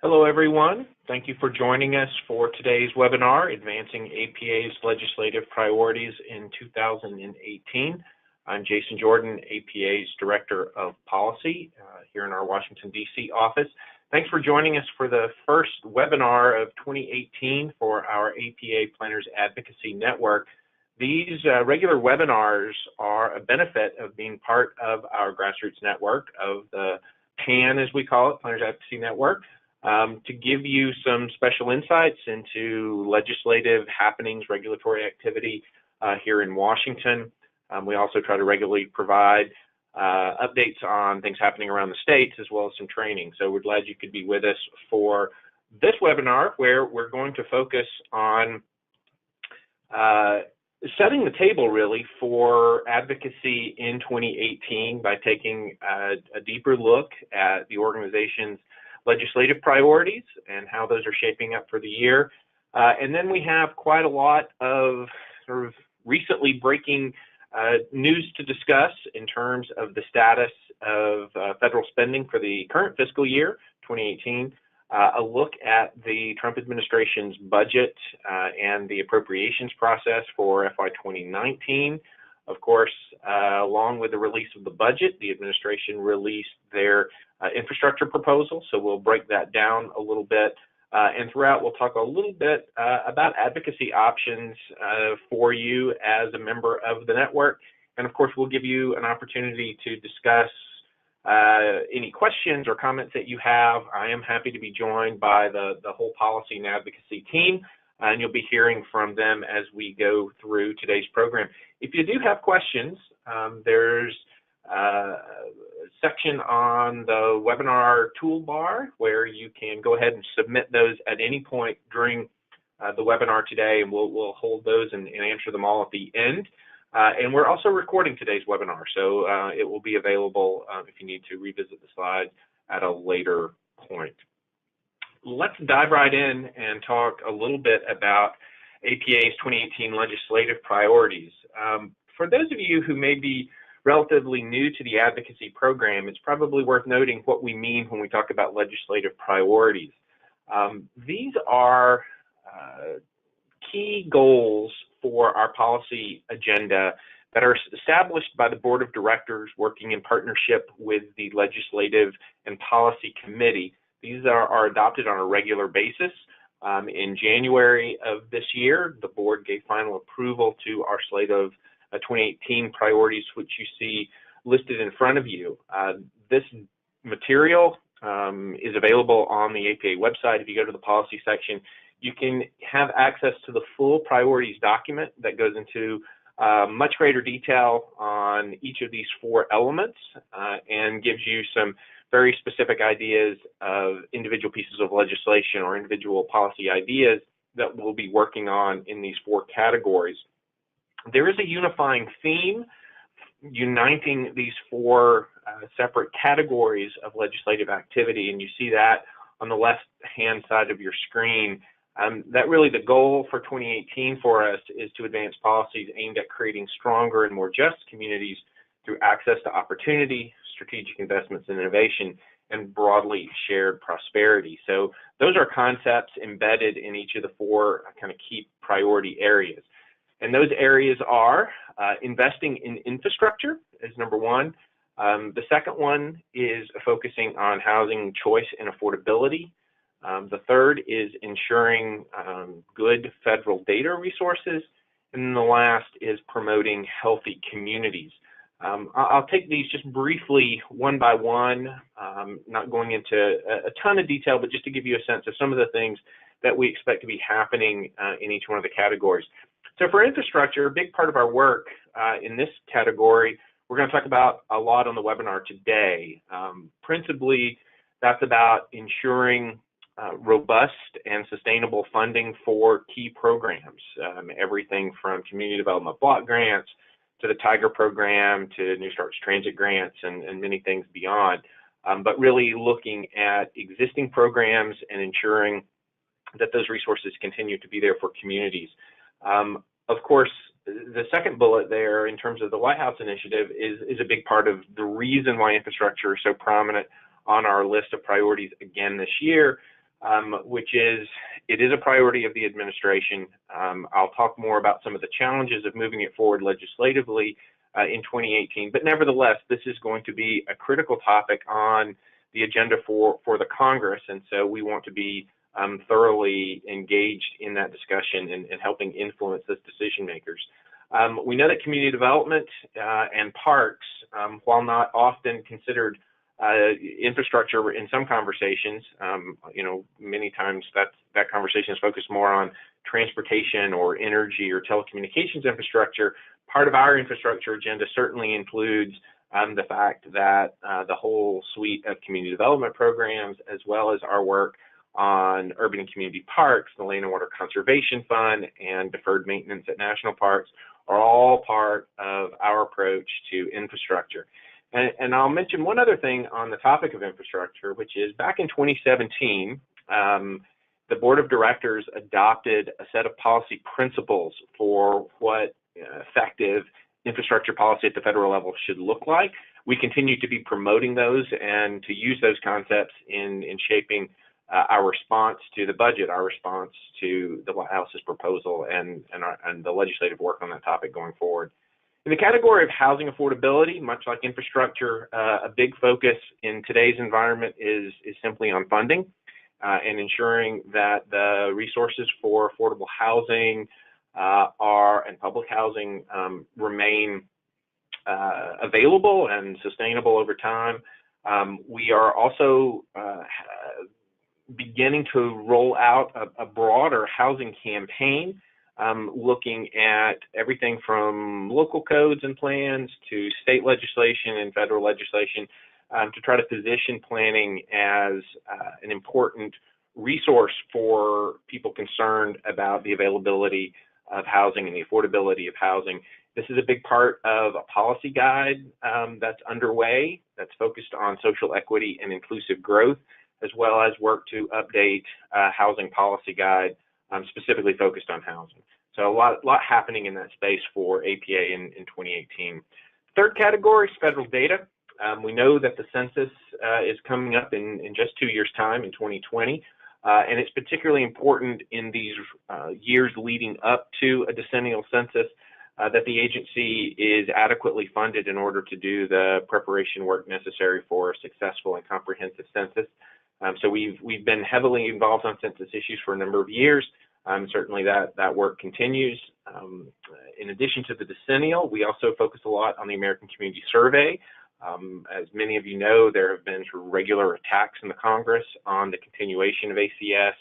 Hello, everyone. Thank you for joining us for today's webinar, Advancing APA's Legislative Priorities in 2018. I'm Jason Jordan, APA's Director of Policy here in our Washington, D.C. office. Thanks for joining us for the first webinar of 2018 for our APA Planners Advocacy Network. These regular webinars are a benefit of being part of our grassroots network of the PAN, as we call it, Planners Advocacy Network. To give you some special insights into legislative happenings, regulatory activity here in Washington. We also try to regularly provide updates on things happening around the states, as well as some training. So we're glad you could be with us for this webinar, where we're going to focus on setting the table really for advocacy in 2018 by taking a deeper look at the organization's legislative priorities and how those are shaping up for the year. And then we have quite a lot of sort of recently breaking news to discuss in terms of the status of federal spending for the current fiscal year, 2018, a look at the Trump administration's budget and the appropriations process for FY 2019. Of course, along with the release of the budget, the administration released their infrastructure proposal, so we'll break that down a little bit. And throughout, we'll talk a little bit about advocacy options for you as a member of the network. And of course, we'll give you an opportunity to discuss any questions or comments that you have. I am happy to be joined by the whole policy and advocacy team, and you'll be hearing from them as we go through today's program. If you do have questions, there's a section on the webinar toolbar where you can go ahead and submit those at any point during the webinar today, and we'll hold those and answer them all at the end. And we're also recording today's webinar, so it will be available if you need to revisit the slides at a later point. Let's dive right in and talk a little bit about APA's 2018 legislative priorities. For those of you who may be relatively new to the advocacy program, it's probably worth noting what we mean when we talk about legislative priorities. These are key goals for our policy agenda that are established by the Board of Directors working in partnership with the Legislative and Policy Committee. These are adopted on a regular basis. In January of this year, the board gave final approval to our slate of 2018 priorities, which you see listed in front of you. This material is available on the APA website. If you go to the policy section, you can have access to the full priorities document that goes into much greater detail on each of these four elements and gives you some very specific ideas of individual pieces of legislation or individual policy ideas that we'll be working on in these four categories. There is a unifying theme uniting these four separate categories of legislative activity, and you see that on the left-hand side of your screen. That really the goal for 2018 for us is to advance policies aimed at creating stronger and more just communities through access to opportunity, strategic investments in innovation, and broadly shared prosperity. So those are concepts embedded in each of the four kind of key priority areas. And those areas are investing in infrastructure is number one. The second one is focusing on housing choice and affordability. The third is ensuring good federal data resources. And then the last is promoting healthy communities. I'll take these just briefly one by one, not going into a ton of detail, but just to give you a sense of some of the things that we expect to be happening in each one of the categories. So for infrastructure, a big part of our work in this category, we're going to talk about a lot on the webinar today. Principally, that's about ensuring robust and sustainable funding for key programs, everything from community development block grants to the Tiger program to New Starts Transit grants and many things beyond, but really looking at existing programs and ensuring that those resources continue to be there for communities. Of course, the second bullet there in terms of the White House initiative is a big part of the reason why infrastructure is so prominent on our list of priorities again this year. which it is a priority of the administration. I'll talk more about some of the challenges of moving it forward legislatively in 2018, but nevertheless, this is going to be a critical topic on the agenda for the Congress, and so we want to be thoroughly engaged in that discussion and helping influence those decision makers. We know that community development and parks, while not often considered infrastructure in some conversations, many times that conversation is focused more on transportation or energy or telecommunications infrastructure. Part of our infrastructure agenda certainly includes the fact that the whole suite of community development programs, as well as our work on urban and community parks, the Land and Water Conservation Fund, and deferred maintenance at national parks, are all part of our approach to infrastructure. And I'll mention one other thing on the topic of infrastructure, which is back in 2017, the Board of Directors adopted a set of policy principles for what effective infrastructure policy at the federal level should look like. We continue to be promoting those and to use those concepts in shaping our response to the budget, our response to the White House's proposal, and the legislative work on that topic going forward. In the category of housing affordability, much like infrastructure, a big focus in today's environment is simply on funding and ensuring that the resources for affordable housing and public housing remain available and sustainable over time. We are also beginning to roll out a broader housing campaign, looking at everything from local codes and plans to state legislation and federal legislation to try to position planning as an important resource for people concerned about the availability of housing and the affordability of housing. This is a big part of a policy guide that's underway that's focused on social equity and inclusive growth, as well as work to update a housing policy guide specifically focused on housing. So a lot happening in that space for APA in 2018. Third category is federal data. We know that the census is coming up in just 2 years' time in 2020, and it's particularly important in these years leading up to a decennial census that the agency is adequately funded in order to do the preparation work necessary for a successful and comprehensive census. So we've been heavily involved on census issues for a number of years. Certainly that work continues. In addition to the decennial, we also focus a lot on the American Community Survey. As many of you know, there have been regular attacks in the Congress on the continuation of ACS,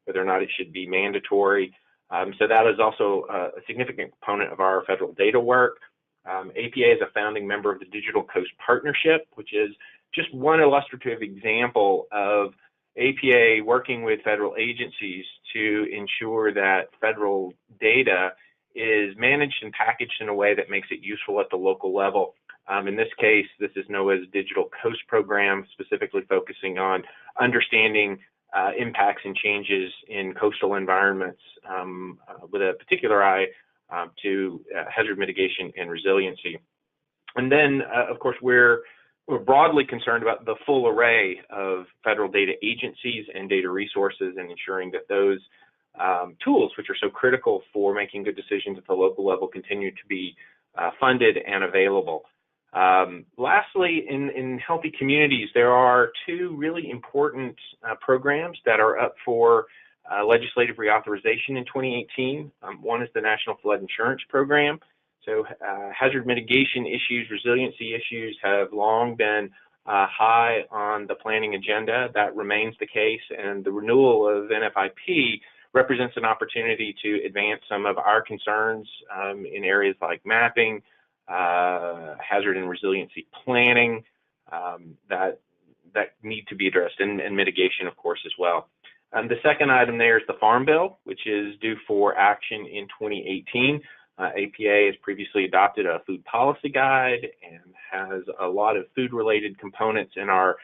whether or not it should be mandatory. So that is also a significant component of our federal data work. APA is a founding member of the Digital Coast Partnership, which is just one illustrative example of APA working with federal agencies to ensure that federal data is managed and packaged in a way that makes it useful at the local level. In this case, this is known as Digital Coast Program, specifically focusing on understanding impacts and changes in coastal environments with a particular eye to hazard mitigation and resiliency. And then, of course, we're broadly concerned about the full array of federal data agencies and data resources and ensuring that those tools, which are so critical for making good decisions at the local level, continue to be funded and available. Lastly, in healthy communities, there are two really important programs that are up for legislative reauthorization in 2018. One is the National Flood Insurance Program. So hazard mitigation issues, resiliency issues have long been high on the planning agenda. That remains the case, and the renewal of NFIP represents an opportunity to advance some of our concerns in areas like mapping, hazard and resiliency planning that need to be addressed, and mitigation, of course, as well. The second item there is the Farm Bill, which is due for action in 2018. APA has previously adopted a food policy guide and has a lot of food-related components in our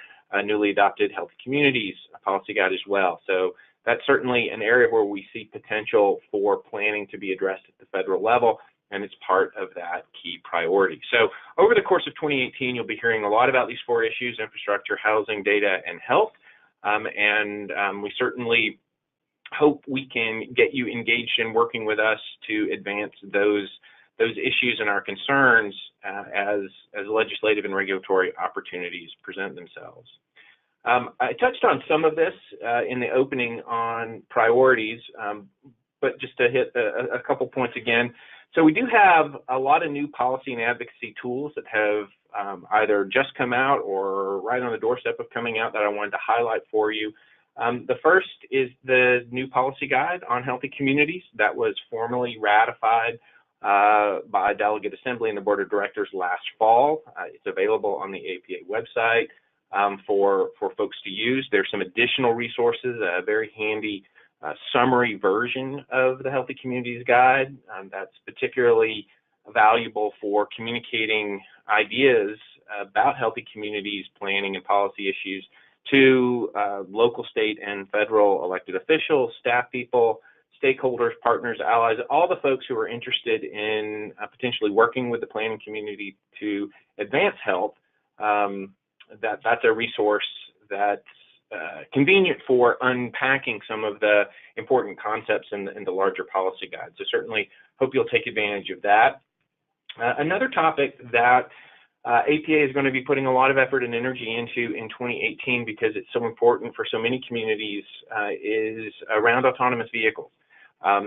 newly adopted Healthy Communities policy guide as well. So that's certainly an area where we see potential for planning to be addressed at the federal level, and it's part of that key priority. So over the course of 2018, you'll be hearing a lot about these four issues: infrastructure, housing, data, and health. We certainly hope we can get you engaged in working with us to advance those issues and our concerns as legislative and regulatory opportunities present themselves. I touched on some of this in the opening on priorities, but just to hit a couple points again. So we do have a lot of new policy and advocacy tools that have either just come out or right on the doorstep of coming out that I wanted to highlight for you. The first is the new policy guide on healthy communities that was formally ratified by Delegate Assembly and the Board of Directors last fall. It's available on the APA website for folks to use. There's some additional resources, a very handy summary version of the Healthy Communities Guide that's particularly valuable for communicating ideas about healthy communities, planning, and policy issues to local, state, and federal elected officials, staff people, stakeholders, partners, allies, all the folks who are interested in potentially working with the planning community to advance health. That's a resource that's convenient for unpacking some of the important concepts in the larger policy guide. So certainly hope you'll take advantage of that. Another topic that APA is going to be putting a lot of effort and energy into in 2018 because it's so important for so many communities is around autonomous vehicles.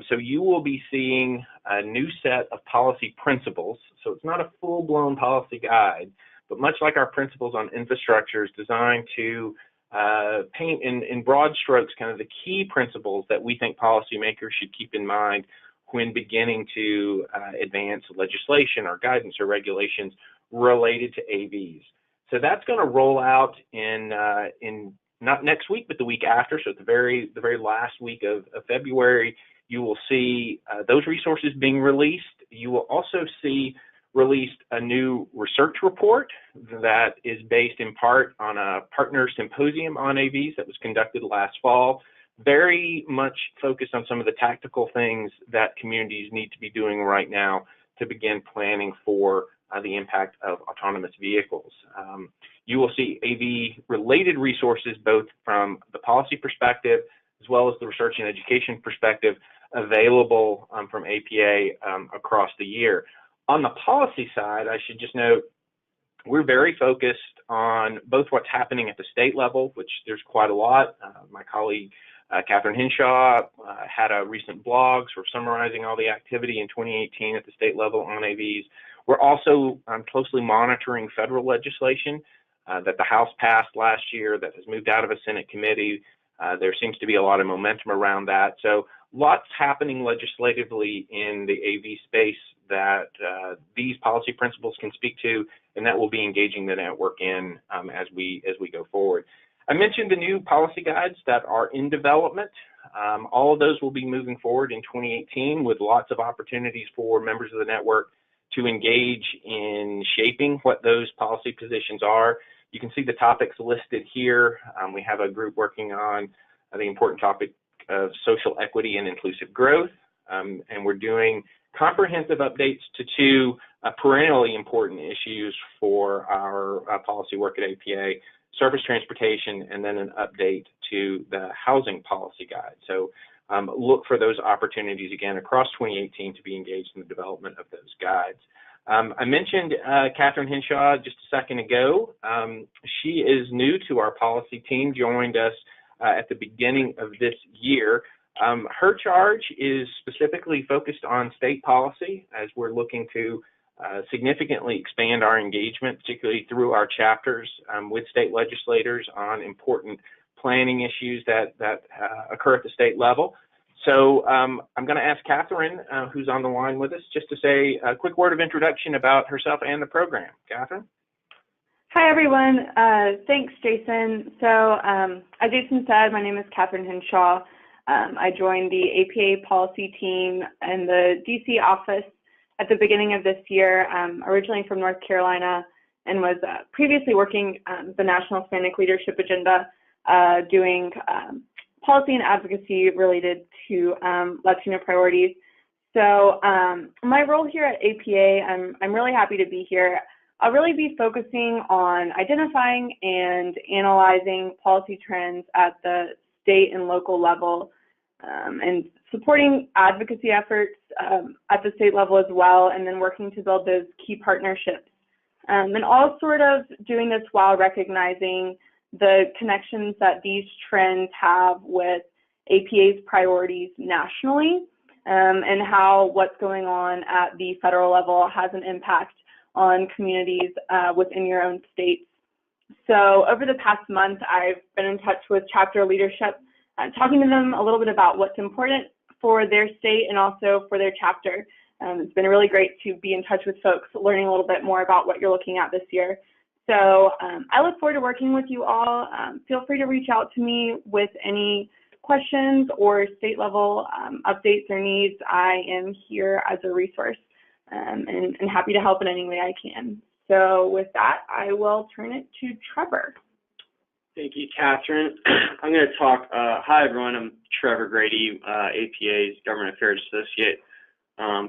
So you will be seeing a new set of policy principles. So it's not a full-blown policy guide, but much like our principles on infrastructure is designed to paint in broad strokes kind of the key principles that we think policymakers should keep in mind when beginning to advance legislation or guidance or regulations related to AVs. So that's going to roll out in not next week, but the week after. So at the very last week of February, you will see those resources being released. You will also see released a new research report that is based in part on a partner symposium on AVs that was conducted last fall, very much focused on some of the tactical things that communities need to be doing right now to begin planning for the impact of autonomous vehicles. You will see AV-related resources both from the policy perspective as well as the research and education perspective available from APA across the year. On the policy side, I should just note, we're very focused on both what's happening at the state level, which there's quite a lot. My colleague, Catherine Henshaw, had a recent blog sort of summarizing all the activity in 2018 at the state level on AVs. We're also closely monitoring federal legislation that the House passed last year that has moved out of a Senate committee. There seems to be a lot of momentum around that. So lots happening legislatively in the AV space that these policy principles can speak to, and that will be engaging the network in as we go forward. I mentioned the new policy guides that are in development. All of those will be moving forward in 2018 with lots of opportunities for members of the network to engage in shaping what those policy positions are. You can see the topics listed here. We have a group working on the important topic of social equity and inclusive growth, and we're doing comprehensive updates to two perennially important issues for our policy work at APA, surface transportation, and then an update to the housing policy guide. So look for those opportunities again across 2018 to be engaged in the development of those guides. I mentioned Catherine Henshaw just a second ago. She is new to our policy team, joined us at the beginning of this year. Her charge is specifically focused on state policy as we're looking to significantly expand our engagement, particularly through our chapters with state legislators on important planning issues that occur at the state level. So I'm going to ask Catherine, who's on the line with us, just to say a quick word of introduction about herself and the program. Catherine? Hi, everyone. Thanks, Jason. So as Jason said, my name is Catherine Henshaw. I joined the APA policy team in the DC office at the beginning of this year, originally from North Carolina, and was previously working the National Hispanic Leadership Agenda, doing policy and advocacy related to Latino priorities. So my role here at APA, I'm really happy to be here. I'll really be focusing on identifying and analyzing policy trends at the state and local level, and supporting advocacy efforts at the state level as well, and then working to build those key partnerships. And all sort of doing this while recognizing the connections that these trends have with APA's priorities nationally, and how what's going on at the federal level has an impact on communities within your own states. So over the past month, I've been in touch with chapter leadership, talking to them a little bit about what's important for their state and also for their chapter. It's been really great to be in touch with folks, learning a little bit more about what you're looking at this year. So I look forward to working with you all. Feel free to reach out to me with any questions or state level updates or needs. I am here as a resource and happy to help in any way I can. So with that, I will turn it to Trevor. Thank you, Catherine. I'm going to talk. Hi, everyone. I'm Trevor Grady, APA's Government Affairs Associate,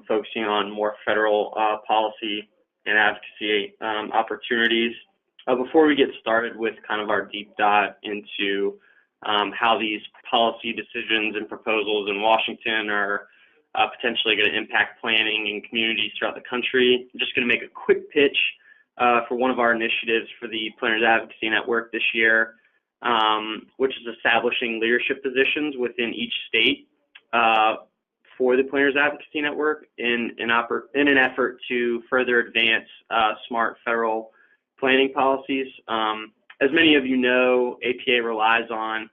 focusing on more federal policy and advocacy opportunities. Before we get started with kind of our deep dive into how these policy decisions and proposals in Washington are potentially going to impact planning in communities throughout the country, I'm just going to make a quick pitch for one of our initiatives for the Planners Advocacy Network this year, which is establishing leadership positions within each state for the Planners Advocacy Network in an effort to further advance smart federal planning policies. As many of you know, APA relies on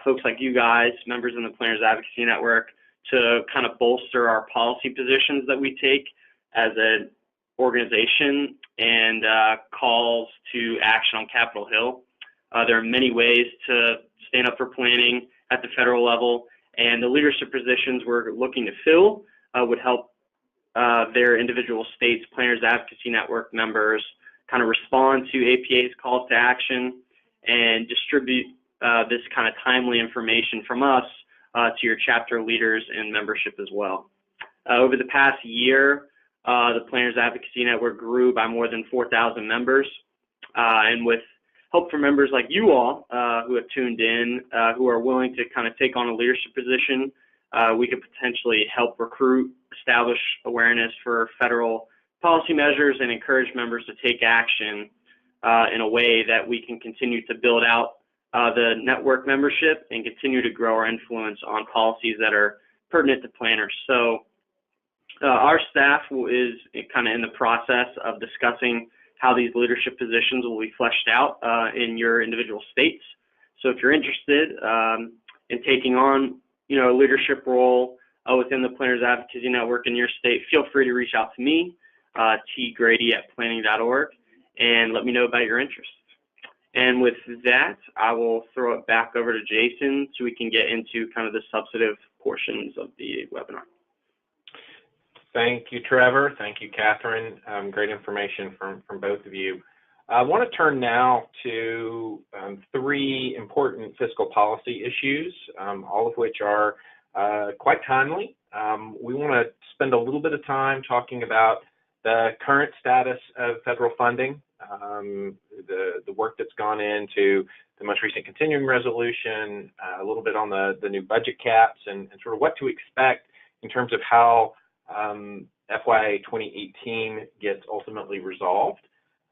folks like you guys, members in the Planners Advocacy Network, to kind of bolster our policy positions that we take as an organization and calls to action on Capitol Hill. There are many ways to stand up for planning at the federal level, and the leadership positions we're looking to fill would help their individual states' Planners Advocacy Network members kind of respond to APA's calls to action and distribute this kind of timely information from us to your chapter leaders and membership as well. Over the past year, the Planners Advocacy Network grew by more than 4,000 members, and with help from members like you all who have tuned in, who are willing to kind of take on a leadership position, we could potentially help recruit, establish awareness for federal policy measures, and encourage members to take action in a way that we can continue to build out the network membership and continue to grow our influence on policies that are pertinent to planners. So our staff is kind of in the process of discussing how these leadership positions will be fleshed out in your individual states. So if you're interested in taking on, a leadership role within the Planners Advocacy Network in your state, feel free to reach out to me, tgrady@planning.org, and let me know about your interests. And with that, I will throw it back over to Jason so we can get into kind of the substantive portions of the webinar. Thank you, Trevor. Thank you, Catherine. Great information from both of you. I want to turn now to three important fiscal policy issues, all of which are quite timely. We want to spend a little bit of time talking about the current status of federal funding, the work that's gone into the most recent continuing resolution, a little bit on the new budget caps, and sort of what to expect in terms of how FY 2018 gets ultimately resolved.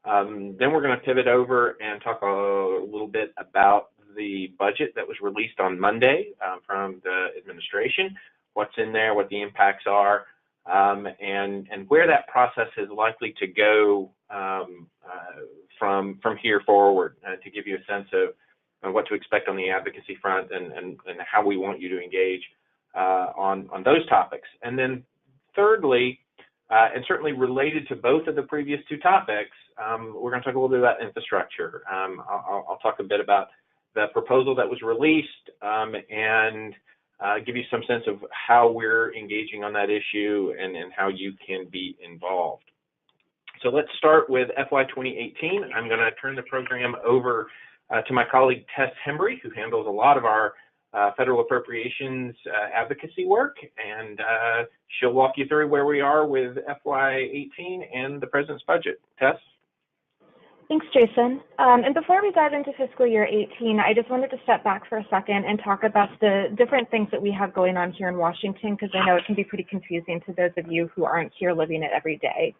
Then we're going to pivot over and talk a little bit about the budget that was released on Monday from the administration, what's in there, what the impacts are, and where that process is likely to go from here forward, to give you a sense of what to expect on the advocacy front and how we want you to engage on those topics. And then thirdly, and certainly related to both of the previous two topics, we're going to talk a little bit about infrastructure. I'll talk a bit about the proposal that was released and give you some sense of how we're engaging on that issue and how you can be involved. So let's start with FY 2018. I'm going to turn the program over to my colleague Tess Hembry, who handles a lot of our federal appropriations advocacy work, and she'll walk you through where we are with FY 18 and the President's budget. Tess? Thanks, Jason. And before we dive into fiscal year 18, I just wanted to step back for a second and talk about the different things that we have going on here in Washington, because I know it can be pretty confusing to those of you who aren't here living it every day.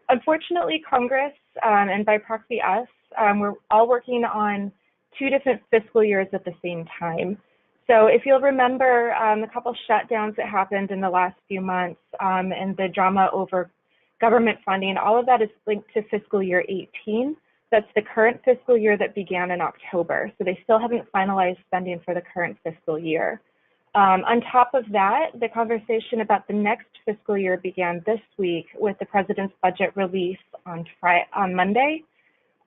Unfortunately, Congress, and by proxy us, we're all working on two different fiscal years at the same time. So if you'll remember a couple shutdowns that happened in the last few months and the drama over government funding, all of that is linked to fiscal year 18. That's the current fiscal year that began in October. So they still haven't finalized spending for the current fiscal year. On top of that, the conversation about the next fiscal year began this week with the president's budget release on Monday.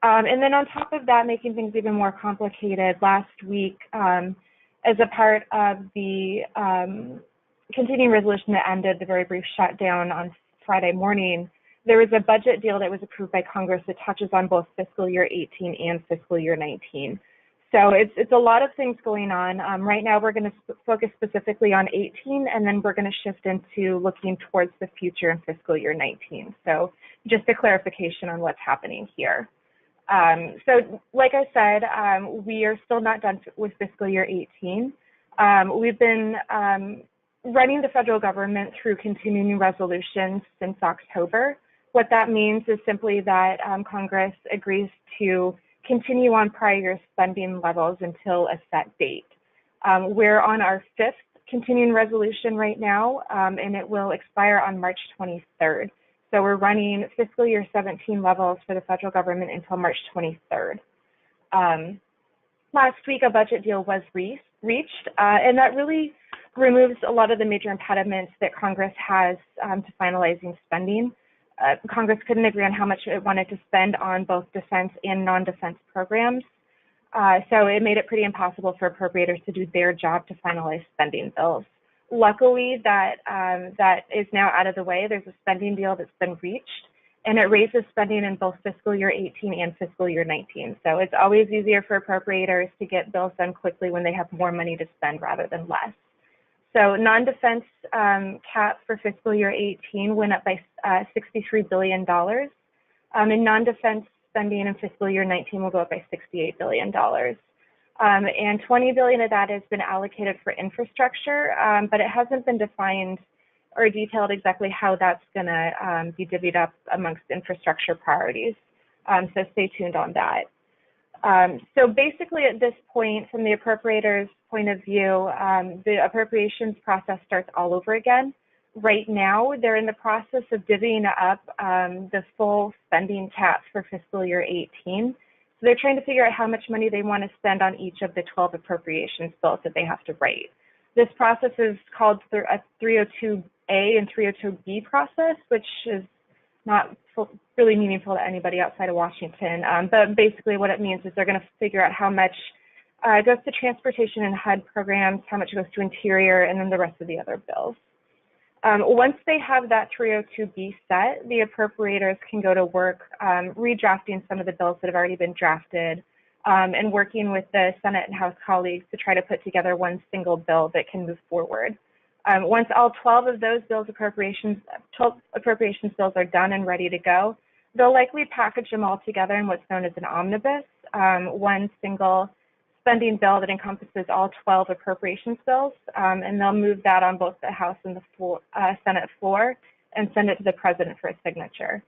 And then on top of that, making things even more complicated, last week, as a part of the continuing resolution that ended the very brief shutdown on Friday morning, there was a budget deal that was approved by Congress that touches on both fiscal year 18 and fiscal year 19. So it's a lot of things going on. Right now, we're going to focus specifically on 18, and then we're going to shift into looking towards the future in fiscal year 19. So just a clarification on what's happening here. So like I said, we are still not done with fiscal year 18. We've been running the federal government through continuing resolutions since October. What that means is simply that Congress agrees to continue on prior year spending levels until a set date. We're on our fifth continuing resolution right now, and it will expire on March 23rd. So we're running fiscal year 17 levels for the federal government until March 23rd. Last week, a budget deal was reached, and that really removes a lot of the major impediments that Congress has to finalizing spending. Congress couldn't agree on how much it wanted to spend on both defense and non-defense programs. So it made it pretty impossible for appropriators to do their job to finalize spending bills. Luckily, that is now out of the way. There's a spending deal that's been reached, and it raises spending in both fiscal year 18 and fiscal year 19. So it's always easier for appropriators to get bills done quickly when they have more money to spend rather than less. So non-defense cap for fiscal year 18 went up by $63 billion, and non-defense spending in fiscal year 19 will go up by $68 billion. And $20 billion of that has been allocated for infrastructure, but it hasn't been defined or detailed exactly how that's going to be divvied up amongst infrastructure priorities. So stay tuned on that. So basically at this point, from the appropriators' point of view, the appropriations process starts all over again. Right now, they're in the process of divvying up the full spending caps for fiscal year 18. So they're trying to figure out how much money they want to spend on each of the 12 appropriations bills that they have to write. This process is called a 302A and 302B process, which is not really meaningful to anybody outside of Washington. But basically what it means is they're going to figure out how much goes to transportation and HUD programs, how much goes to interior, and then the rest of the other bills. Once they have that 302B set, the appropriators can go to work redrafting some of the bills that have already been drafted and working with the Senate and House colleagues to try to put together one single bill that can move forward. Once all 12 of those appropriations bills are done and ready to go, they'll likely package them all together in what's known as an omnibus, one single spending bill that encompasses all 12 appropriations bills, and they'll move that on both the House and the Senate floor and send it to the President for a signature.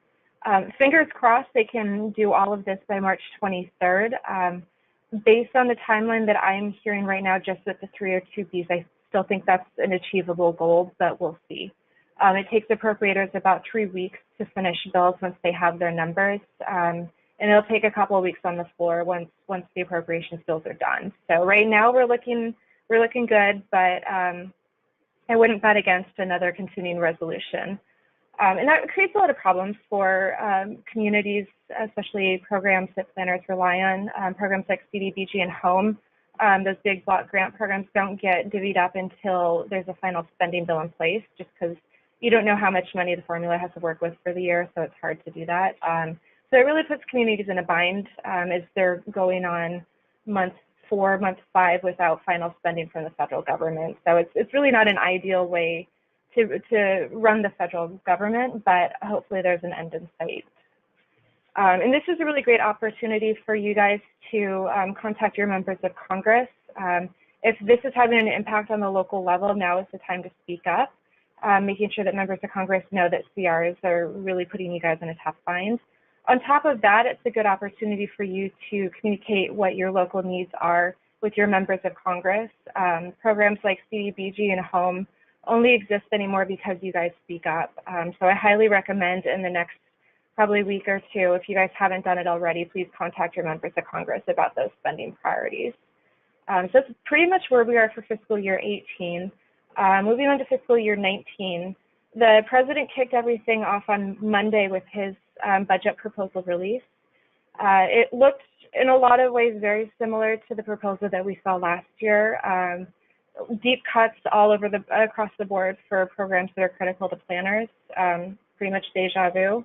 Fingers crossed they can do all of this by March 23rd. Based on the timeline that I'm hearing right now, just with the 302Bs, I still think that's an achievable goal, but we'll see. It takes appropriators about 3 weeks to finish bills once they have their numbers, and it'll take a couple of weeks on the floor once the appropriations bills are done. So right now we're looking good, but I wouldn't bet against another continuing resolution. And that creates a lot of problems for communities, especially programs that planners rely on, programs like CDBG and HOME. Those big block grant programs don't get divvied up until there's a final spending bill in place, just because you don't know how much money the formula has to work with for the year, so it's hard to do that. So it really puts communities in a bind as they're going on month 4, month 5 without final spending from the federal government. So it's really not an ideal way to run the federal government, but hopefully there's an end in sight. And this is a really great opportunity for you guys to contact your members of Congress. If this is having an impact on the local level, now is the time to speak up, making sure that members of Congress know that CRs are really putting you guys in a tough bind. On top of that, it's a good opportunity for you to communicate what your local needs are with your members of Congress. Programs like CDBG and HOME only exist anymore because you guys speak up. So I highly recommend in the next probably week or two, if you guys haven't done it already, please contact your members of Congress about those spending priorities. So that's pretty much where we are for fiscal year 18. Moving on to fiscal year 19, the president kicked everything off on Monday with his budget proposal release. It looked in a lot of ways very similar to the proposal that we saw last year. Deep cuts all over across the board for programs that are critical to planners, pretty much deja vu.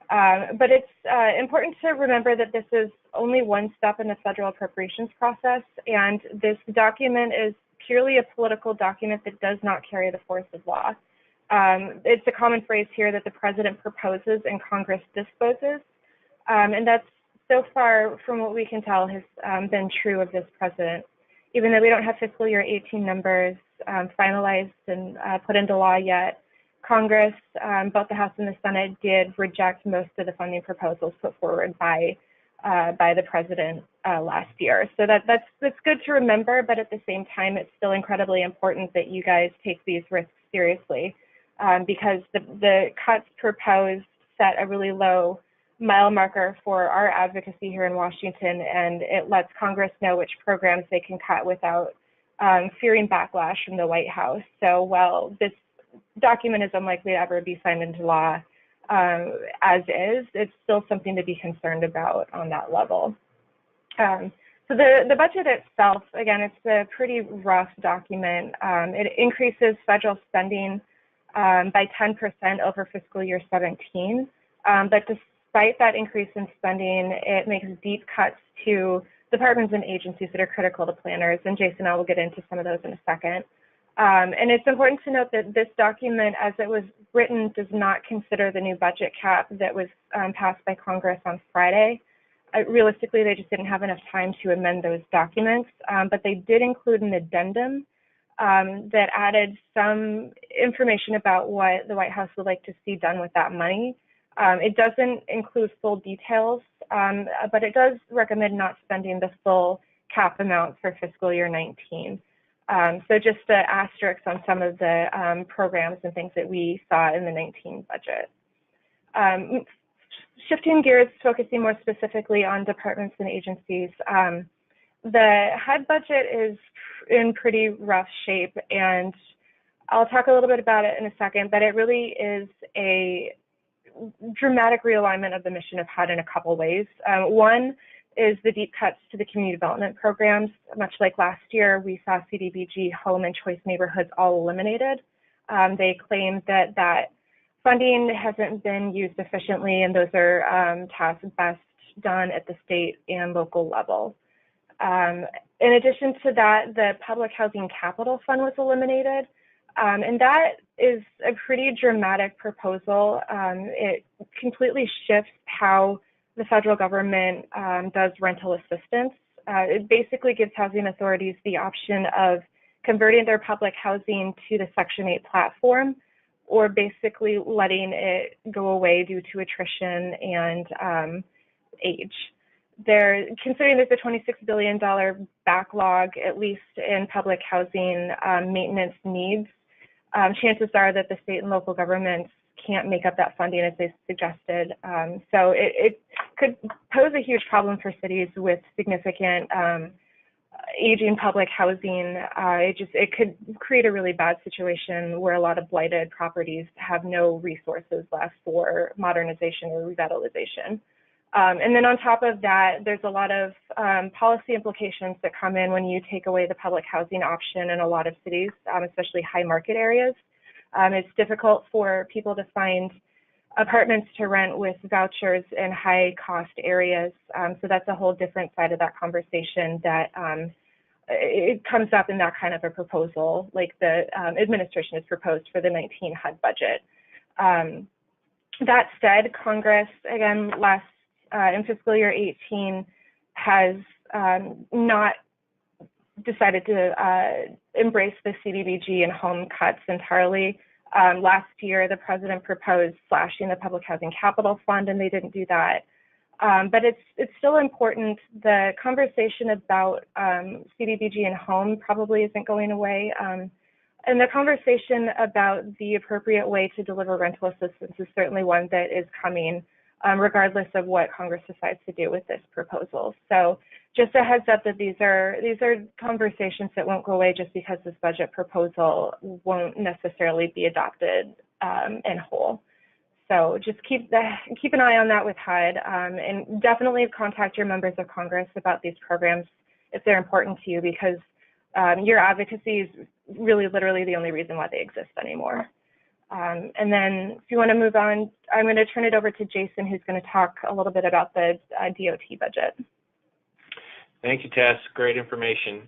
But it's important to remember that this is only one step in the federal appropriations process, and this document is purely a political document that does not carry the force of law. It's a common phrase here that the president proposes and Congress disposes, and that's so far from what we can tell has been true of this president. Even though we don't have fiscal year 18 numbers finalized and put into law yet, Congress, both the House and the Senate, did reject most of the funding proposals put forward by the president last year. So that's good to remember, but at the same time, it's still incredibly important that you guys take these risks seriously because the cuts proposed set a really low mile marker for our advocacy here in Washington, and it lets Congress know which programs they can cut without fearing backlash from the White House. So while this document is unlikely to ever be signed into law as is, it's still something to be concerned about on that level. So the budget itself, again, it's a pretty rough document. It increases federal spending by 10% over fiscal year 17, but despite that increase in spending, it makes deep cuts to departments and agencies that are critical to planners, and Jason and I will get into some of those in a second. And it's important to note that this document, as it was written, does not consider the new budget cap that was passed by Congress on Friday. Realistically, they just didn't have enough time to amend those documents, but they did include an addendum that added some information about what the White House would like to see done with that money. It doesn't include full details, but it does recommend not spending the full cap amount for fiscal year 19. So just an asterisk on some of the programs and things that we saw in the 19 budget. Shifting gears, focusing more specifically on departments and agencies, the HUD budget is in pretty rough shape, and I'll talk a little bit about it in a second, but it really is a dramatic realignment of the mission of HUD in a couple ways. One is the deep cuts to the community development programs. Much like last year, we saw CDBG, Home, and Choice Neighborhoods all eliminated. They claimed that that funding hasn't been used efficiently, and those are tasks best done at the state and local level. In addition to that, the Public Housing Capital Fund was eliminated, and that is a pretty dramatic proposal. It completely shifts how the federal government does rental assistance. It basically gives housing authorities the option of converting their public housing to the Section 8 platform, or basically letting it go away due to attrition and age. They're considering there's a $26 billion backlog, at least in public housing maintenance needs. Chances are that the state and local governments can't make up that funding as they suggested. So it could pose a huge problem for cities with significant aging public housing. It could create a really bad situation where a lot of blighted properties have no resources left for modernization or revitalization. And then on top of that, there's a lot of policy implications that come in when you take away the public housing option in a lot of cities, especially high market areas. It's difficult for people to find apartments to rent with vouchers in high cost areas. So that's a whole different side of that conversation that it comes up in that kind of a proposal, like the administration has proposed for the 19 HUD budget. That said, Congress, again, last in fiscal year 18 has not decided to embrace the CDBG and home cuts entirely. Last year, the president proposed slashing the Public Housing Capital Fund, and they didn't do that. But it's still important. The conversation about CDBG and home probably isn't going away. And the conversation about the appropriate way to deliver rental assistance is certainly one that is coming, regardless of what Congress decides to do with this proposal. So just a heads up that these are conversations that won't go away just because this budget proposal won't necessarily be adopted in whole. So just keep an eye on that with HUD, and definitely contact your members of Congress about these programs if they're important to you, because your advocacy is really literally the only reason why they exist anymore. And then if you want to move on, I'm going to turn it over to Jason, who's going to talk a little bit about the DOT budget. Thank you, Tess. Great information.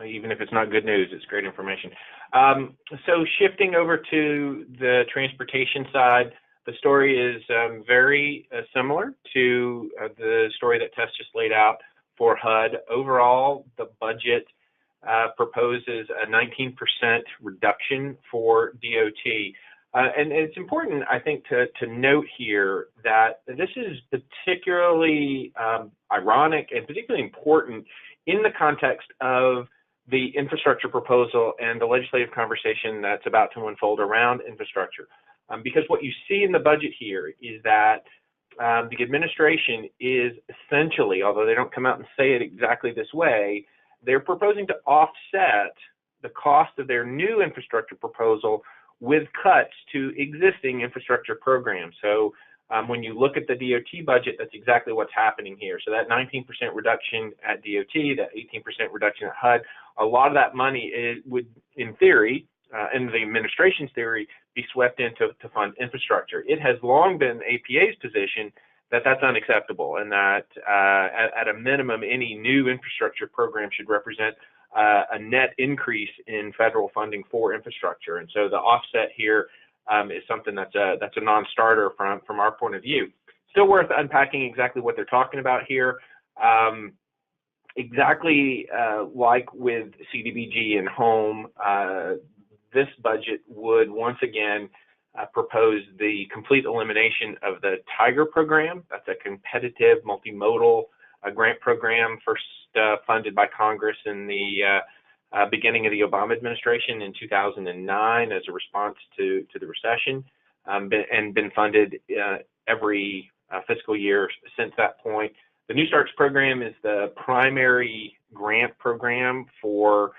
Even if it's not good news, it's great information. So shifting over to the transportation side, the story is very similar to the story that Tess just laid out for HUD. Overall, the budget proposes a 19% reduction for DOT. And it's important, I think, to note here that this is particularly ironic and particularly important in the context of the infrastructure proposal and the legislative conversation that's about to unfold around infrastructure. Because what you see in the budget here is that the administration is essentially, although they don't come out and say it exactly this way, they're proposing to offset the cost of their new infrastructure proposal with cuts to existing infrastructure programs. So when you look at the DOT budget, that's exactly what's happening here. So that 19% reduction at DOT, that 18% reduction at HUD, a lot of that money would, in theory, in the administration's theory, be swept in to fund infrastructure. It has long been APA's position that that's unacceptable, and that at a minimum, any new infrastructure program should represent a net increase in federal funding for infrastructure. And so the offset here is something that's a non-starter from our point of view. Still worth unpacking exactly what they're talking about here. Exactly like with CDBG and home, this budget would once again propose the complete elimination of the TIGER program. That's a competitive multimodal grant program first funded by Congress in the beginning of the Obama administration in 2009 as a response to the recession, and been funded every fiscal year since that point. The New Starts program is the primary grant program for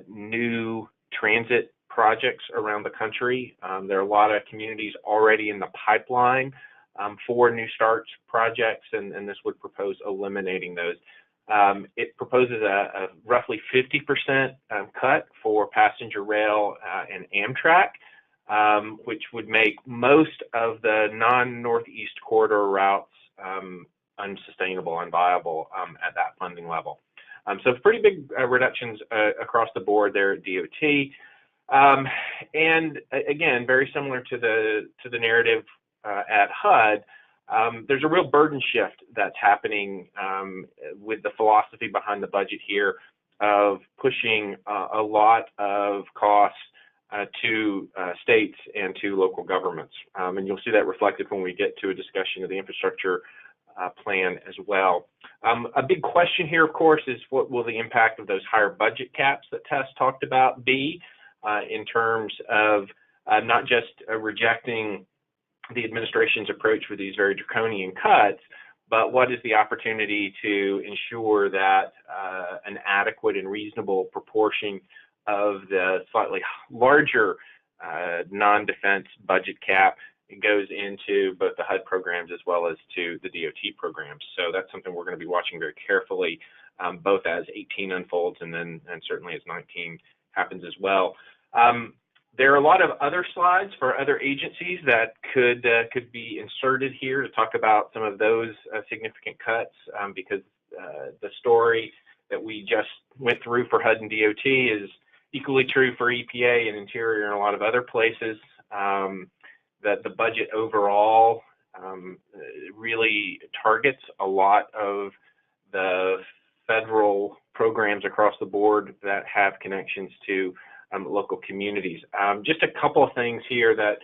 new transit projects around the country. There are a lot of communities already in the pipeline for New Starts projects, and this would propose eliminating those. It proposes a roughly 50% cut for passenger rail and Amtrak, which would make most of the non-Northeast corridor routes unsustainable, unviable at that funding level. So pretty big reductions across the board there at DOT. And again, very similar to the narrative at HUD, there's a real burden shift that's happening with the philosophy behind the budget here of pushing a lot of costs to states and to local governments. And you'll see that reflected when we get to a discussion of the infrastructure plan as well. A big question here, of course, is what will the impact of those higher budget caps that Tess talked about be in terms of not just rejecting the administration's approach with these very draconian cuts, but what is the opportunity to ensure that an adequate and reasonable proportion of the slightly larger non-defense budget cap goes into both the HUD programs as well as to the DOT programs. So that's something we're going to be watching very carefully, both as 18 unfolds and certainly as 19 happens as well. There are a lot of other slides for other agencies that could be inserted here to talk about some of those significant cuts, because the story that we just went through for HUD and DOT is equally true for EPA and Interior and a lot of other places. That the budget overall really targets a lot of the federal programs across the board that have connections to local communities. Just a couple of things here that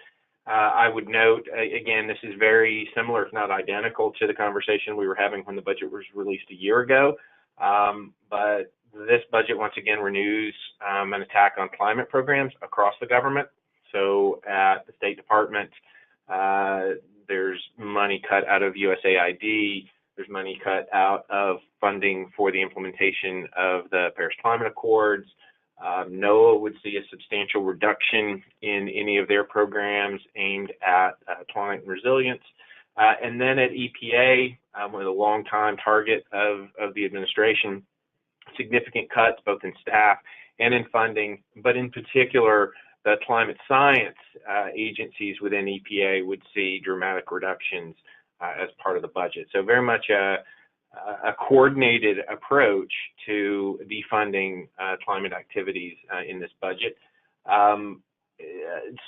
I would note. Again, this is very similar, if not identical, to the conversation we were having when the budget was released a year ago. But this budget once again renews an attack on climate programs across the government. So at the State Department, there's money cut out of USAID. There's money cut out of funding for the implementation of the Paris Climate Accords. NOAA would see a substantial reduction in any of their programs aimed at climate resilience. And then at EPA, with a long-time target of the administration, significant cuts both in staff and in funding, but in particular, the climate science agencies within EPA would see dramatic reductions as part of the budget. So very much a coordinated approach to defunding climate activities in this budget.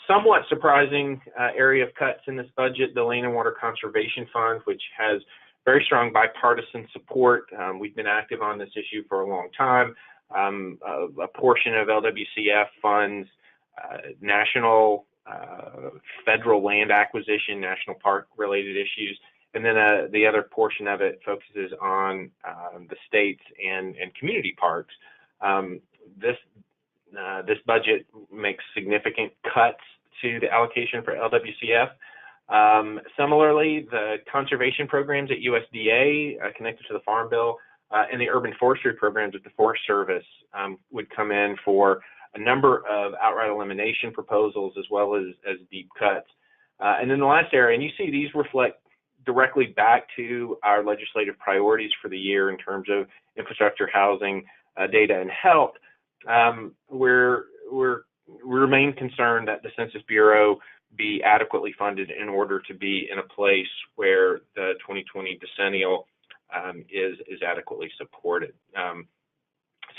Somewhat surprising area of cuts in this budget, the Land and Water Conservation Fund, which has very strong bipartisan support. We've been active on this issue for a long time. A portion of LWCF funds national, federal land acquisition, national park related issues. And then the other portion of it focuses on the states and community parks. This budget makes significant cuts to the allocation for LWCF. Similarly, the conservation programs at USDA connected to the Farm Bill and the urban forestry programs at the Forest Service would come in for a number of outright elimination proposals as well as deep cuts. And then the last area, and you see these reflect directly back to our legislative priorities for the year in terms of infrastructure, housing, data, and health. We remain concerned that the Census Bureau be adequately funded in order to be in a place where the 2020 decennial is adequately supported.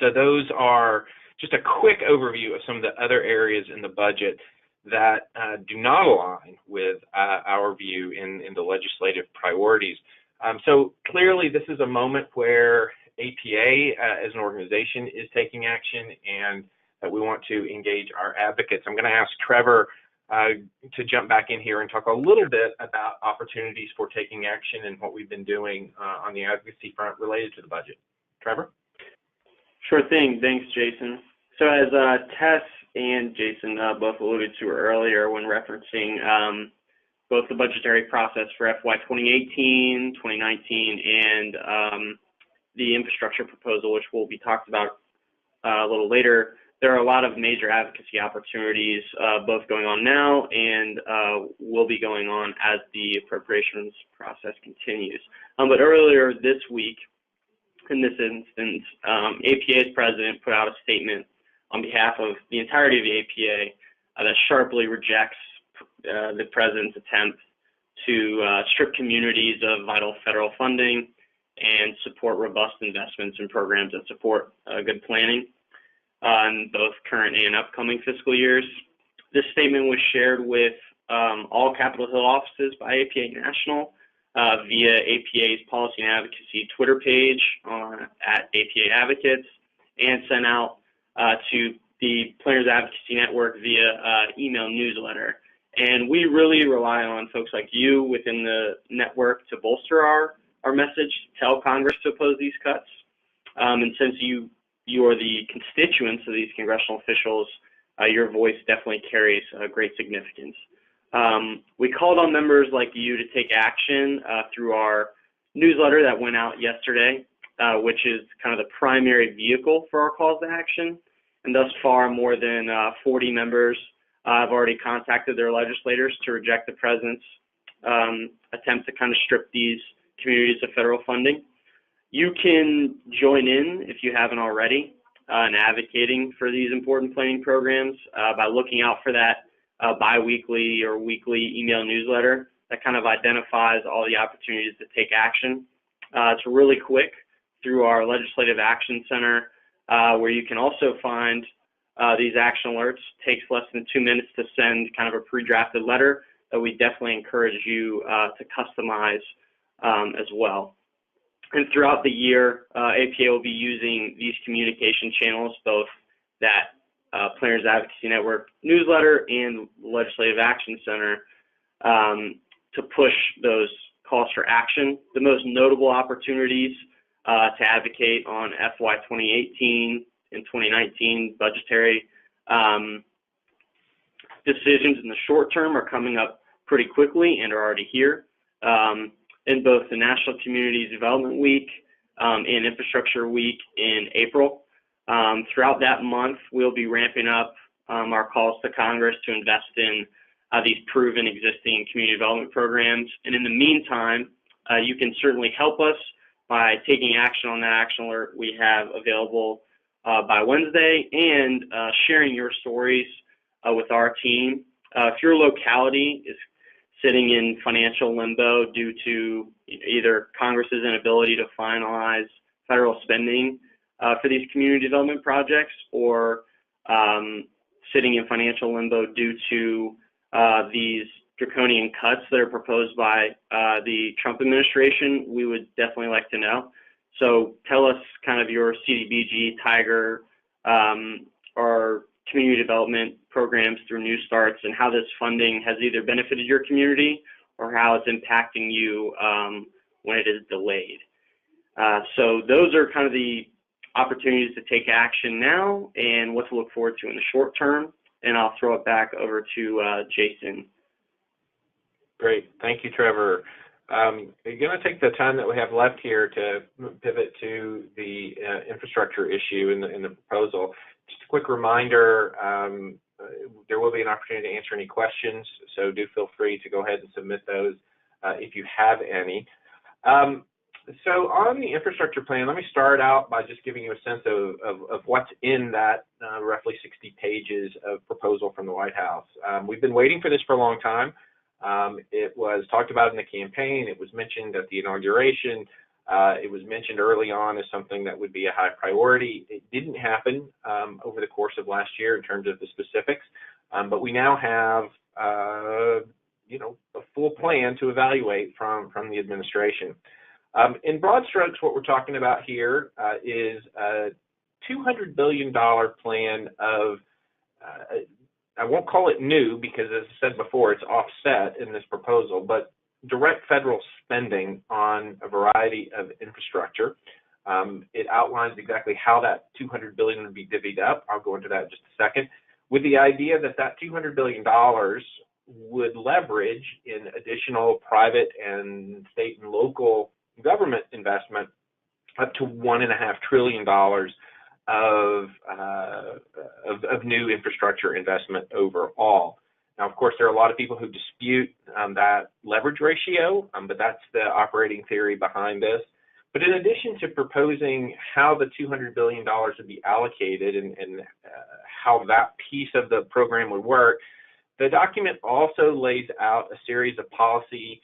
So those are just a quick overview of some of the other areas in the budget that do not align with our view in the legislative priorities. So clearly this is a moment where APA as an organization is taking action, and we want to engage our advocates. I'm going to ask Trevor to jump back in here and talk a little bit about opportunities for taking action and what we've been doing on the advocacy front related to the budget. Trevor? Sure thing. Thanks, Jason. So as Tess and Jason both alluded to earlier when referencing both the budgetary process for FY 2018, 2019, and the infrastructure proposal, which will be talked about a little later, there are a lot of major advocacy opportunities both going on now and will be going on as the appropriations process continues. But earlier this week, in this instance, APA's president put out a statement on behalf of the entirety of the APA that sharply rejects the president's attempt to strip communities of vital federal funding and support robust investments in programs that support good planning in both current and upcoming fiscal years. This statement was shared with all Capitol Hill offices by APA National via APA's Policy and Advocacy Twitter page at APA Advocates, and sent out to the Planners Advocacy Network via email newsletter. And we really rely on folks like you within the network to bolster our message, tell Congress to oppose these cuts. And since you are the constituents of these congressional officials, your voice definitely carries great significance. We called on members like you to take action through our newsletter that went out yesterday, which is kind of the primary vehicle for our calls to action. And thus far, more than 40 members have already contacted their legislators to reject the president's attempt to kind of strip these communities of federal funding. You can join in, if you haven't already, in advocating for these important planning programs by looking out for that bi-weekly or weekly email newsletter that kind of identifies all the opportunities to take action. It's really quick through our Legislative Action Center, where you can also find these action alerts. Takes less than 2 minutes to send kind of a pre-drafted letter we definitely encourage you to customize as well. And throughout the year, APA will be using these communication channels, both that Planners Advocacy Network newsletter and Legislative Action Center, to push those calls for action. The most notable opportunities to advocate on FY 2018 and 2019 budgetary decisions in the short term are coming up pretty quickly and are already here. In both the National Community Development Week and Infrastructure Week in April. Throughout that month, we'll be ramping up our calls to Congress to invest in these proven existing community development programs. And in the meantime, you can certainly help us by taking action on that action alert we have available by Wednesday, and sharing your stories with our team. If your locality is sitting in financial limbo due to either Congress's inability to finalize federal spending for these community development projects, or sitting in financial limbo due to these draconian cuts that are proposed by the Trump administration, we would definitely like to know. So tell us kind of your CDBG, Tiger, or community development programs through New Starts, and how this funding has either benefited your community or how it's impacting you when it is delayed. So those are kind of the opportunities to take action now and what to look forward to in the short term. And I'll throw it back over to Jason. Great. Thank you, Trevor. I'm going to take the time that we have left here to pivot to the infrastructure issue in the proposal. Just a quick reminder, there will be an opportunity to answer any questions, so do feel free to go ahead and submit those if you have any. So on the infrastructure plan, let me start out by just giving you a sense of what's in that roughly 60 pages of proposal from the White House. We've been waiting for this for a long time. It was talked about in the campaign. It was mentioned at the inauguration. It was mentioned early on as something that would be a high priority. It didn't happen over the course of last year in terms of the specifics, but we now have a full plan to evaluate from the administration. In broad strokes, what we're talking about here is a $200 billion plan of, I won't call it new because, as I said before, it's offset in this proposal, but direct federal spending on a variety of infrastructure. It outlines exactly how that $200 billion would be divvied up. I'll go into that in just a second, with the idea that that $200 billion would leverage in additional private and state and local government investment up to $1.5 trillion of new infrastructure investment overall. Now, of course, there are a lot of people who dispute that leverage ratio, but that's the operating theory behind this. But in addition to proposing how the $200 billion would be allocated and how that piece of the program would work, the document also lays out a series of policy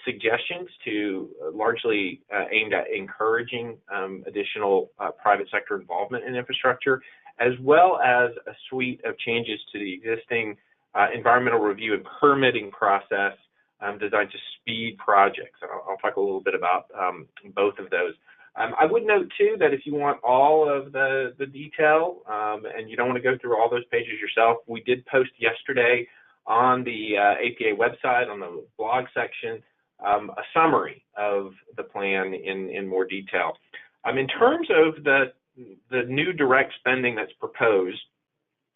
suggestions to largely aimed at encouraging additional private sector involvement in infrastructure, as well as a suite of changes to the existing environmental review and permitting process designed to speed projects. I'll talk a little bit about both of those. I would note, too, that if you want all of the detail and you don't want to go through all those pages yourself, we did post yesterday on the APA website, on the blog section, a summary of the plan in more detail. In terms of the new direct spending that's proposed,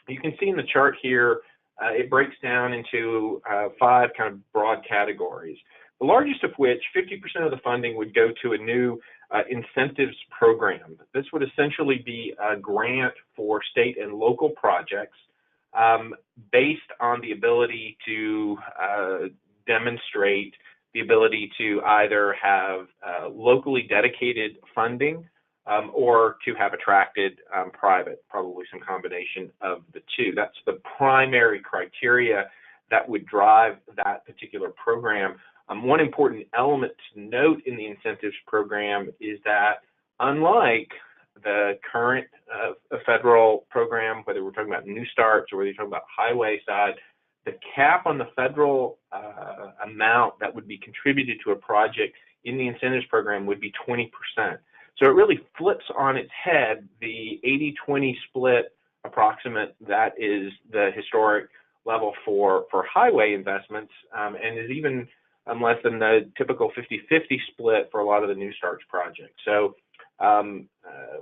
you can see in the chart here, it breaks down into 5 kind of broad categories. The largest of which, 50% of the funding would go to a new incentives program. This would essentially be a grant for state and local projects based on the ability to demonstrate the ability to either have locally dedicated funding or to have attracted private, probably some combination of the two. That's the primary criteria that would drive that particular program. One important element to note in the incentives program is that unlike the current federal program, whether we're talking about New Starts or whether you're talking about highway side, the cap on the federal amount that would be contributed to a project in the incentives program would be 20%. So it really flips on its head the 80-20 split approximate that is the historic level for highway investments, and is even less than the typical 50-50 split for a lot of the New Starts projects. So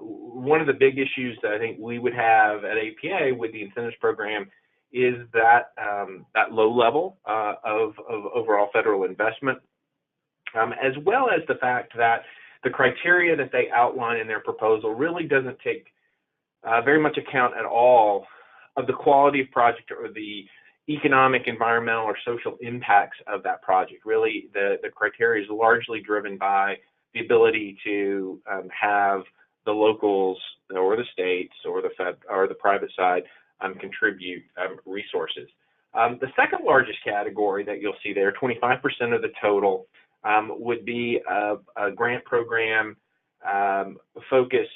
one of the big issues that I think we would have at APA with the incentives program is that that low level of overall federal investment, as well as the fact that the criteria that they outline in their proposal really doesn't take very much account at all of the quality of project or the economic, environmental, or social impacts of that project. Really, the criteria is largely driven by the ability to have the locals or the states or the Fed or the private side contribute resources. The second largest category that you'll see there, 25% of the total, would be a grant program focused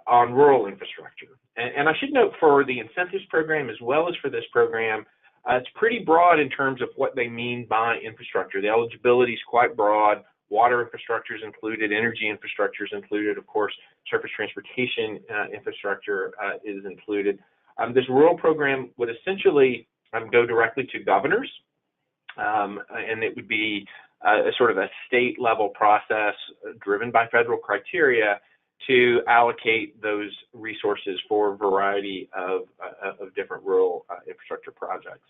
on rural infrastructure. And I should note, for the incentives program as well as for this program, it's pretty broad in terms of what they mean by infrastructure. The eligibility is quite broad. Water infrastructure is included, energy infrastructure is included, of course, surface transportation infrastructure is included. This rural program would essentially go directly to governors, and it would be a sort of a state level process driven by federal criteria to allocate those resources for a variety of different rural infrastructure projects.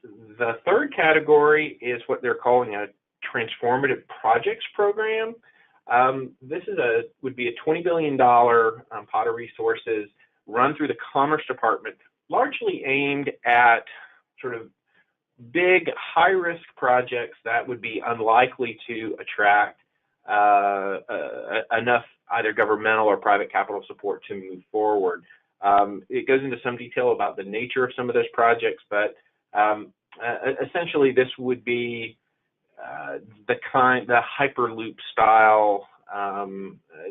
The third category is what they're calling a transformative projects program. This is would be a $20 billion pot of resources run through the Commerce Department, largely aimed at sort of big, high-risk projects that would be unlikely to attract enough either governmental or private capital support to move forward. It goes into some detail about the nature of some of those projects, but essentially this would be the Hyperloop style.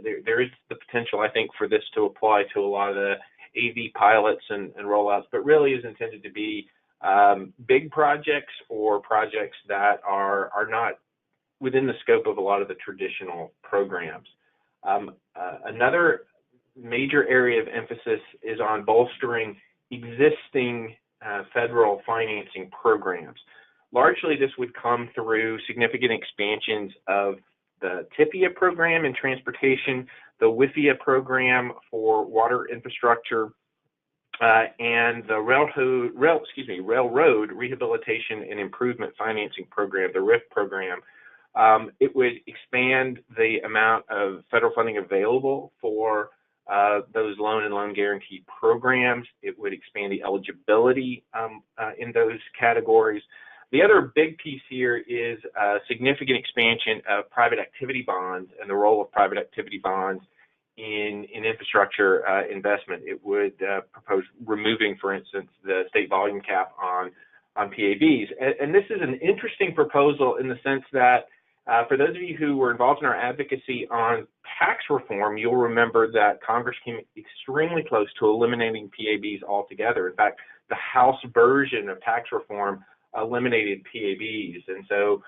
There is the potential, I think, for this to apply to a lot of the AV pilots and rollouts, but really is intended to be big projects or projects that are not within the scope of a lot of the traditional programs. Another major area of emphasis is on bolstering existing federal financing programs. Largely, this would come through significant expansions of the TIPIA program in transportation, the WIFIA program for water infrastructure, and the Railroad Rehabilitation and Improvement Financing Program, the RIF program. It would expand the amount of federal funding available for those loan and loan guarantee programs. It would expand the eligibility in those categories. The other big piece here is a significant expansion of private activity bonds and the role of private activity bonds in infrastructure investment. It would propose removing, for instance, the state volume cap on PABs. And this is an interesting proposal in the sense that for those of you who were involved in our advocacy on tax reform, you'll remember that Congress came extremely close to eliminating PABs altogether. In fact, the House version of tax reform eliminated PABs. And so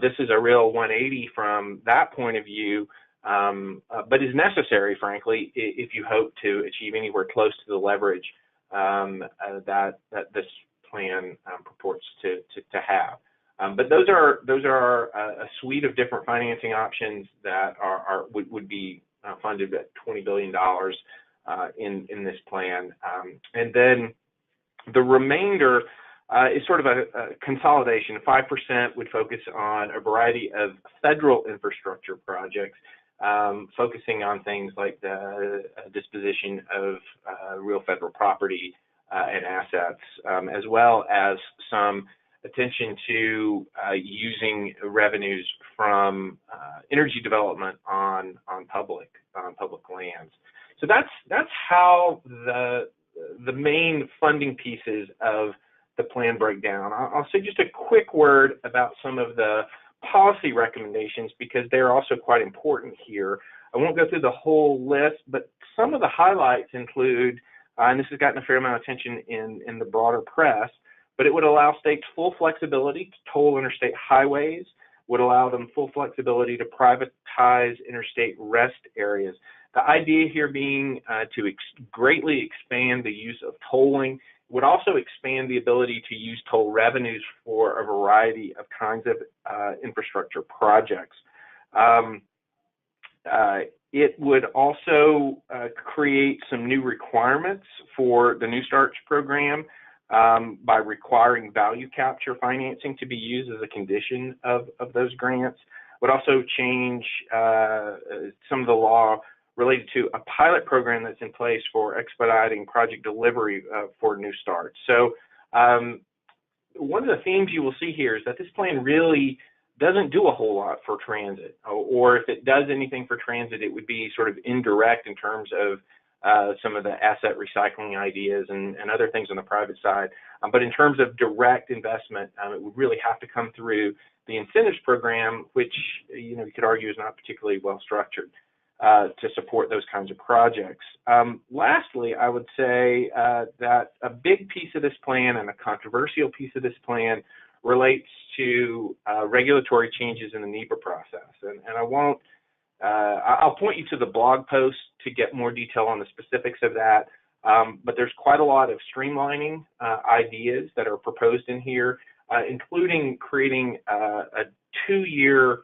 this is a real 180 from that point of view, but is necessary, frankly, if you hope to achieve anywhere close to the leverage that this plan purports to have. But those are a suite of different financing options that would be funded at $20 billion in this plan. And then the remainder is sort of a consolidation. 5% would focus on a variety of federal infrastructure projects, focusing on things like the disposition of real federal property and assets, as well as some attention to using revenues from energy development on public lands. So that's how the main funding pieces of the plan break down. I'll say just a quick word about some of the policy recommendations because they're also quite important here. I won't go through the whole list, but some of the highlights include, and this has gotten a fair amount of attention in the broader press, but it would allow states full flexibility to toll interstate highways, would allow them full flexibility to privatize interstate rest areas. The idea here being to greatly expand the use of tolling, would also expand the ability to use toll revenues for a variety of kinds of infrastructure projects. It would also create some new requirements for the New Starts program by requiring value capture financing to be used as a condition of those grants. Would also change some of the law related to a pilot program that's in place for expediting project delivery for New Starts. So one of the themes you will see here is that this plan really doesn't do a whole lot for transit, or if it does anything for transit, it would be sort of indirect in terms of some of the asset recycling ideas and other things on the private side. But in terms of direct investment, it would really have to come through the incentives program, which you could argue is not particularly well structured to support those kinds of projects. Lastly, I would say that a big piece of this plan and a controversial piece of this plan relates to regulatory changes in the NEPA process. And I won't, I'll point you to the blog post to get more detail on the specifics of that. But there's quite a lot of streamlining ideas that are proposed in here, including creating a 2-year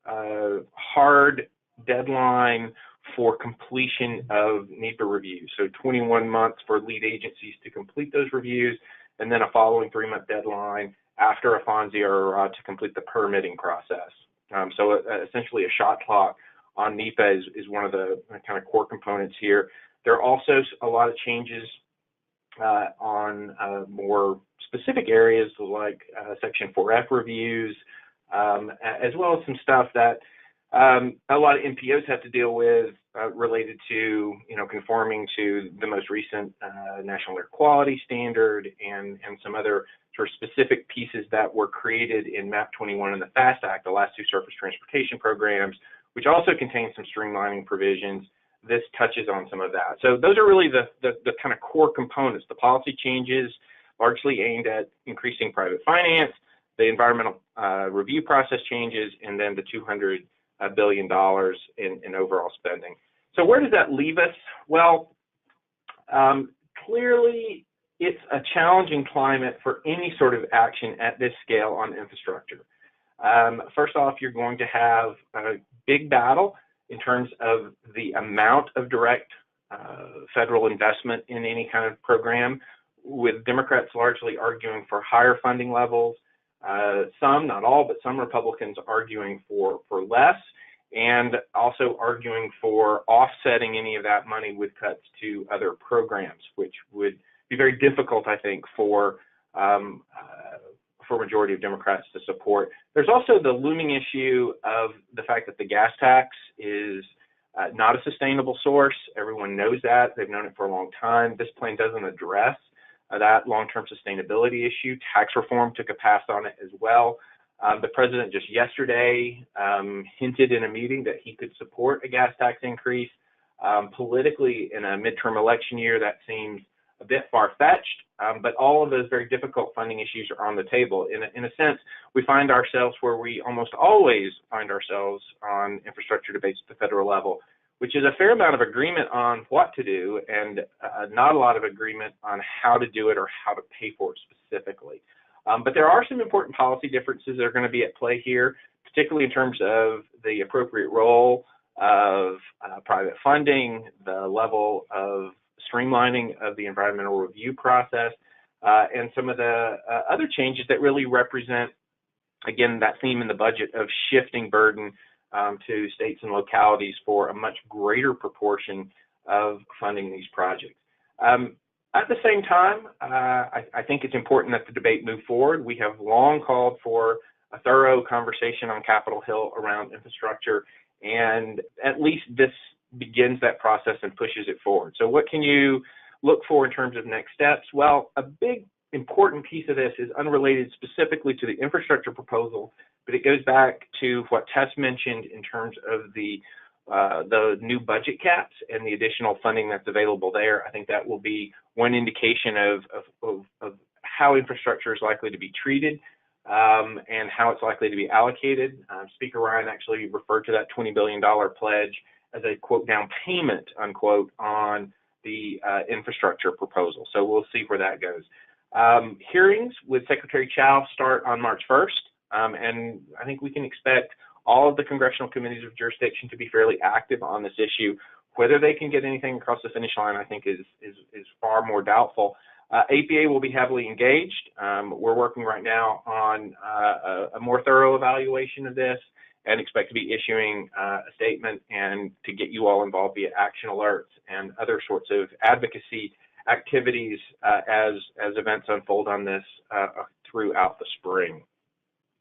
hard deadline for completion of NEPA reviews. So 21 months for lead agencies to complete those reviews, and then a following 3-month deadline after a FONSI to complete the permitting process. So essentially a shot clock on NEPA is one of the kind of core components here. There are also a lot of changes on more specific areas like Section 4F reviews, as well as some stuff that a lot of NPOs have to deal with related to, conforming to the most recent National Air Quality Standard and some other sort of specific pieces that were created in MAP 21 and the FAST Act, the last 2 surface transportation programs, which also contain some streamlining provisions. This touches on some of that. So those are really the kind of core components, the policy changes largely aimed at increasing private finance, the environmental review process changes, and then the $200 billion in overall spending. So where does that leave us? Well, clearly it's a challenging climate for any sort of action at this scale on infrastructure. First off, you're going to have a big battle in terms of the amount of direct federal investment in any kind of program, with Democrats largely arguing for higher funding levels, some, not all, but some Republicans arguing for less, and also arguing for offsetting any of that money with cuts to other programs, which would be very difficult, I think, for a majority of Democrats to support. There's also the looming issue of the fact that the gas tax is not a sustainable source. Everyone knows that. They've known it for a long time. This plan doesn't address that long-term sustainability issue. Tax reform took a pass on it as well. The president just yesterday hinted in a meeting that he could support a gas tax increase. Politically, in a midterm election year, that seems a bit far-fetched, but all of those very difficult funding issues are on the table. In a sense, we find ourselves where we almost always find ourselves on infrastructure debates at the federal level, which is a fair amount of agreement on what to do and not a lot of agreement on how to do it or how to pay for it specifically. But there are some important policy differences that are going to be at play here, particularly in terms of the appropriate role of private funding, the level of streamlining of the environmental review process, and some of the other changes that really represent, again, that theme in the budget of shifting burden to states and localities for a much greater proportion of funding these projects. At the same time, I think it's important that the debate move forward. We have long called for a thorough conversation on Capitol Hill around infrastructure, and at least this begins that process and pushes it forward. So what can you look for in terms of next steps? Well, a big important piece of this is unrelated specifically to the infrastructure proposal, but it goes back to what Tess mentioned in terms of the new budget caps and the additional funding that's available there. I think that will be one indication of how infrastructure is likely to be treated and how it's likely to be allocated. Speaker Ryan actually referred to that $20 billion pledge as a, quote, down payment, unquote, on the infrastructure proposal. So we'll see where that goes. Hearings with Secretary Chow start on March 1st, and I think we can expect all of the congressional committees of jurisdiction to be fairly active on this issue. Whether they can get anything across the finish line, I think, is far more doubtful. APA will be heavily engaged. We're working right now on a more thorough evaluation of this and expect to be issuing a statement and to get you all involved via action alerts and other sorts of advocacy activities as events unfold on this throughout the spring.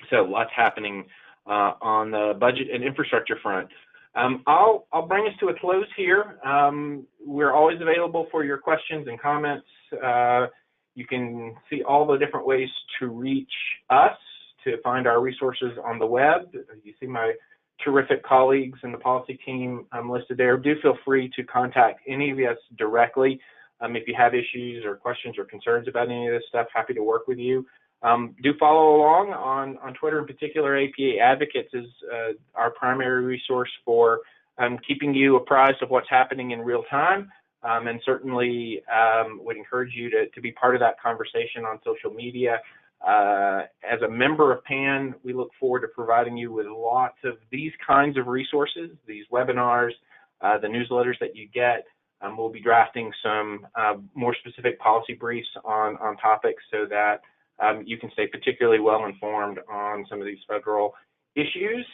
So lots happening on the budget and infrastructure front. I'll bring us to a close here. We're always available for your questions and comments. You can see all the different ways to reach us, to find our resources on the web. You see my terrific colleagues in the policy team listed there. Do feel free to contact any of us directly if you have issues or questions or concerns about any of this stuff. Happy to work with you. Do follow along on Twitter in particular. APA Advocates is our primary resource for keeping you apprised of what's happening in real time, and certainly would encourage you to be part of that conversation on social media. As a member of PAN, we look forward to providing you with lots of these kinds of resources, these webinars, the newsletters that you get. We'll be drafting some more specific policy briefs on topics so that you can stay particularly well informed on some of these federal issues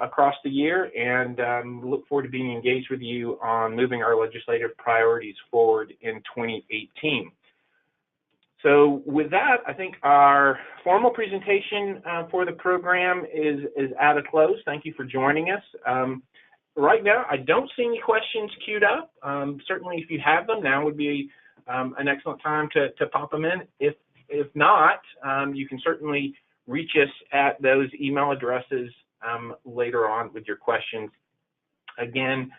across the year, and look forward to being engaged with you on moving our legislative priorities forward in 2018. So with that, I think our formal presentation for the program is at a close. Thank you for joining us. Right now, I don't see any questions queued up. Certainly, if you have them, now would be an excellent time to pop them in. If not, you can certainly reach us at those email addresses later on with your questions. Again,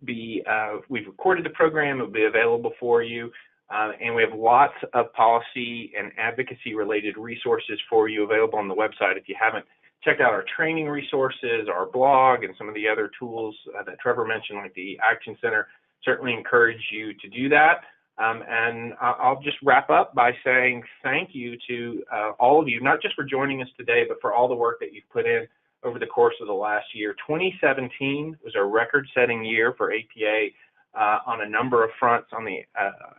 we've recorded the program. It will be available for you. And we have lots of policy and advocacy related resources for you available on the website. If you haven't checked out our training resources, our blog, and some of the other tools that Trevor mentioned, like the Action Center, certainly encourage you to do that. And I'll just wrap up by saying thank you to all of you, not just for joining us today, but for all the work that you've put in over the course of the last year. 2017 was a record-setting year for APA on a number of fronts on the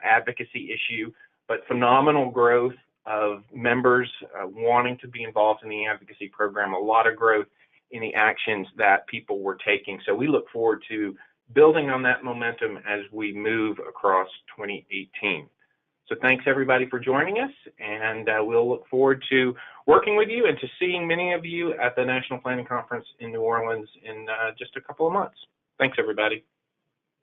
advocacy issue, but phenomenal growth of members wanting to be involved in the advocacy program, a lot of growth in the actions that people were taking. So we look forward to building on that momentum as we move across 2018. So thanks everybody for joining us, and we'll look forward to working with you and to seeing many of you at the National Planning Conference in New Orleans in just a couple of months. Thanks everybody.